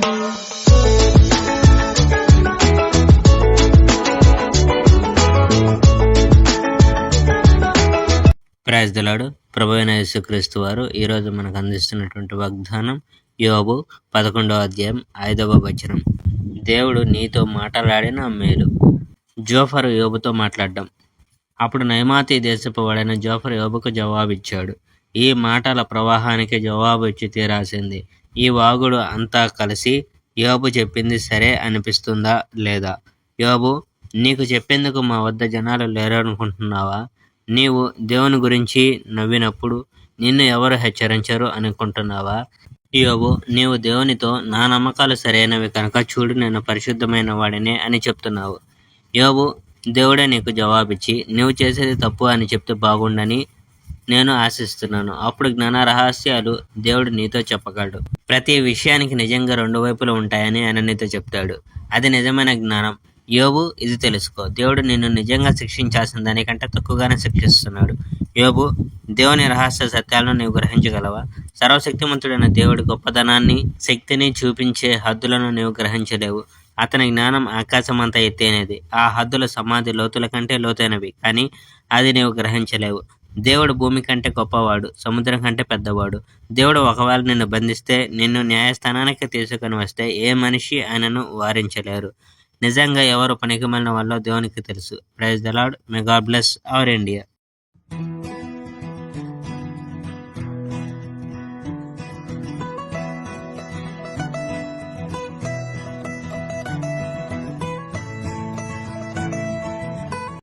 Praise the lord. ప్రభువైన యేసుక్రీస్తు వారు ఈరోజు మనకు అందిస్తున్నటువంటి వాగ్దానం యోబు 11వ అధ్యాయం 5వ వచనం. దేవుడు నీతో మాట్లాడిన మేలు. జోఫరు యోబుతో మాట్లాడడం. అప్పుడు నయమాతి దేశపు వాడైన జోఫరు యోబుకు జవాబిచ్చాడు. ఈ మాటల ప్రవాహానికి జవాబు ఇచ్చి తీరాల్సింది. ఈ వాగుడు అంతా కలిసి యోబు చెప్పింది సరే అనిపిస్తుందా లేదా? యోబు, నీకు చెప్పేందుకు మా వద్ద జనాలు లేరనుకుంటున్నావా? నీవు దేవుని గురించి నవ్వినప్పుడు నిన్ను ఎవరు హెచ్చరించరు అనుకుంటున్నావా? యోబు, నీవు దేవునితో నా నమ్మకాలు సరైనవి కనుక చూడు నేను పరిశుద్ధమైన వాడినే అని చెప్తున్నావు. యోబు, దేవుడే నీకు జవాబిచ్చి నువ్వు చేసేది తప్పు అని చెప్తే బాగుండని నేను ఆశిస్తున్నాను. అప్పుడు జ్ఞాన రహస్యాలు దేవుడు నీతో చెప్పగలడు. ప్రతి విషయానికి నిజంగా రెండు వైపులు ఉంటాయని ఆయన నీతో చెప్తాడు. అది నిజమైన జ్ఞానం. యోబు, ఇది తెలుసుకో, దేవుడు నిన్ను నిజంగా శిక్షించాల్సిన దానికంటే తక్కువగానే శిక్షిస్తున్నాడు. యోబు, దేవుని రహస్య సత్యాలను నీవు గ్రహించగలవా? సర్వశక్తిమంతుడైన దేవుడి గొప్పదనాన్ని, శక్తిని చూపించే హద్దులను నీవు గ్రహించలేవు. అతని జ్ఞానం ఆకాశమంతా ఎత్తైనది. ఆ హద్దుల సమాధి లోతుల కంటే లోతైనవి, కానీ అది నీవు గ్రహించలేవు. దేవుడు భూమి కంటే గొప్పవాడు, సముద్రం కంటే పెద్దవాడు. దేవుడు ఒకవేళ నిన్ను బంధిస్తే, నిన్ను న్యాయస్థానానికి తీసుకుని వస్తే ఏ మనిషి ఆయనను వారించలేరు. నిజంగా ఎవరు పనికిమాలిన వాళ్ళో దేవునికి తెలుసు. Praise the lord. May god bless our India.